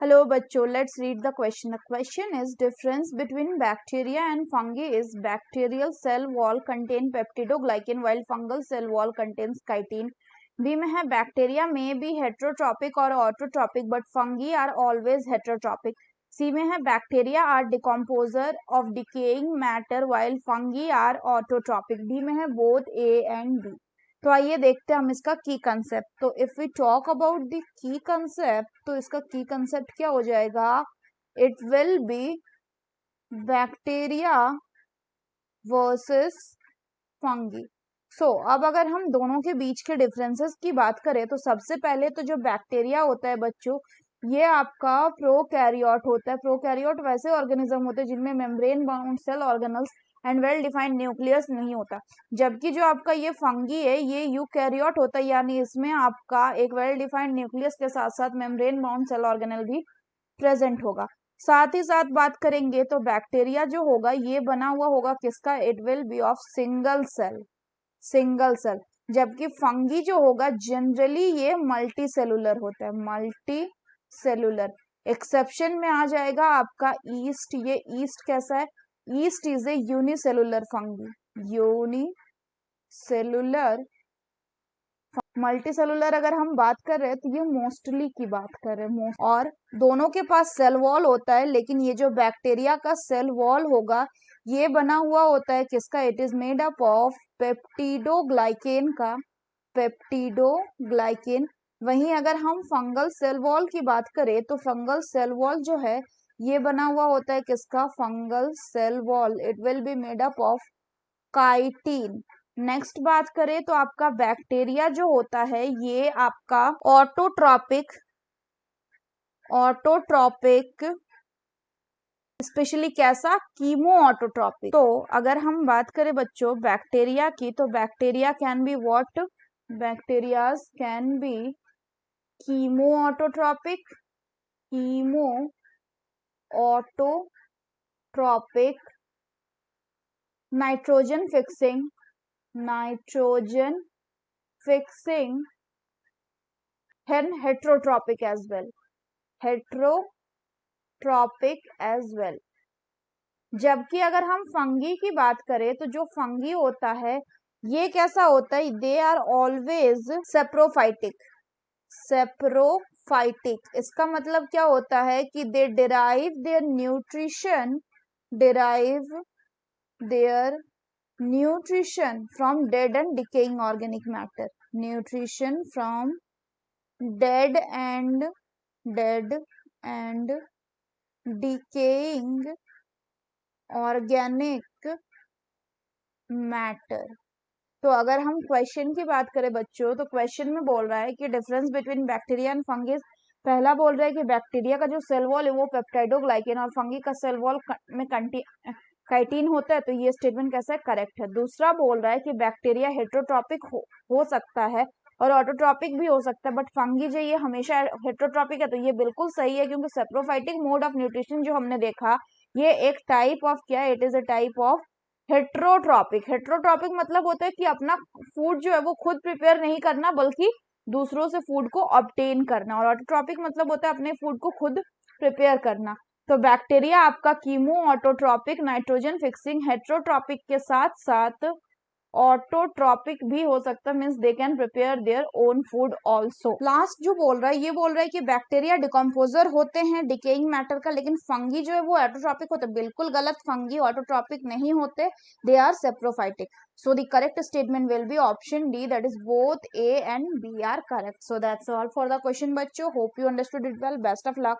Hello बच्चों, let's read the question. The question is difference between bacteria and fungi is bacterial cell wall contain peptidoglycan while fungal cell wall contains chitin. B में है bacteria may be heterotrophic or autotrophic but fungi are always heterotrophic. C में है bacteria are decomposer of decaying matter while fungi are autotrophic. D में है both A and B. तो आइए देखते हैं हम इसका की कंसेप्ट. तो if we talk about the key concept, तो इसका की कंसेप्ट क्या हो जाएगा? It will be bacteria versus fungi. So अब अगर हम दोनों के बीच के डिफरेंसेस की बात करें तो सबसे पहले तो जो बैक्टीरिया होता है बच्चों, ये आपका प्रोकैरियोट होता है. प्रोकैरियोट वैसे ऑर्गेनिज्म होते हैं जिनमें membrane bound cell organelles and well defined nucleus नहीं होता. जबकि जो आपका ये फंगी है ये यूकैरियोट होता है, यानी इसमें आपका एक वेल डिफाइंड न्यूक्लियस के साथ साथ मेम्ब्रेन बाउंड सेल ऑर्गेनल भी प्रेजेंट होगा. साथ ही साथ बात करेंगे तो बैक्टीरिया जो होगा ये बना हुआ होगा किसका? It will be of single cell. जबकि फंगी जो होगा जनरली ये मल्टी सेलुलर होता है. मल्टी सेलुलर एक्सेप्शन में आ जाएगा आपका ईस्ट. ये ईस्ट कैसा है? East is a unicellular fungi. Unicellular. Multi cellular अगर हम बात कर रहे हैं तो ये मोस्टली की बात कर रहे हैं. और दोनों के पास सेल वॉल होता है, लेकिन ये जो बैक्टीरिया का सेल वॉल होगा ये बना हुआ होता है किसका? It is made up of peptidoglycan का. पेप्टिडोग्लाइकेन. वहीं अगर हम फंगल सेल वॉल की बात करें तो फंगल सेल वॉल जो है ये बना हुआ होता है किसका? Fungal cell wall. It will be made up of chitin. Next बात करें तो आपका बैक्टीरिया जो होता है ये आपका ऑटोट्रॉपिक स्पेशली कैसा? Chemo autotrophic. तो अगर हम बात करें बच्चों बैक्टीरिया की, तो bacteria can be what? Bacterias can be chemo autotrophic nitrogen fixing and heterotropic as well. जबकि अगर हम फंगी की बात करें तो जो फंगी होता है ये कैसा होता है? They are always saprophytic. इसका मतलब क्या होता है कि they derive their nutrition from dead and decaying organic matter. Nutrition from dead and decaying organic matter. तो अगर हम क्वेश्चन की बात करें बच्चों तो क्वेश्चन में बोल रहा है कि difference between bacteria and fungi. पहला बोल रहा है कि बैक्टीरिया का जो सेल वॉल है वो पेप्टाइडोग्लाइकेन और फंगी का सेल वॉल में काइटिन होता है. तो ये स्टेटमेंट कैसा है? करेक्ट है. दूसरा बोल रहा है कि बैक्टीरिया हेटरोट्रॉपिक हो सकता है और ऑटोट्रॉपिक भी हो सकता है, बट फंगी जो ये हमेशा हेटरोट्रॉपिक है. तो ये बिल्कुल सही है क्योंकि सेप्रोफाइटिक मोड ऑफ न्यूट्रिशन जो हमने देखा ये एक टाइप ऑफ क्या है? It is a type of heterotrophic. Heterotrophic मतलब होता है कि अपना फूड जो है वो खुद प्रिपेयर नहीं करना बल्कि दूसरों से फूड को ऑब्टेन करना. और ऑटोट्रॉपिक मतलब होता है अपने फूड को खुद प्रिपेयर करना. तो बैक्टीरिया आपका chemo autotrophic nitrogen fixing heterotrophic के साथ साथ ऑटोट्रॉपिक भी हो सकता है. Means they can prepare their own food also. Last जो बोल रहा है ये बोल रहा है कि बैक्टीरिया डिकम्पोजर होते हैं डिकेइंग मैटर का, लेकिन फंगी जो है वो ऑटोट्रॉपिक होते हैं. बिल्कुल गलत. फंगी ऑटोट्रॉपिक नहीं होते, they are saprophytic. So the correct statement will be option D, that is both A and B are correct. So that's all for the question बच्चों. Hope you understood it well. Best of luck.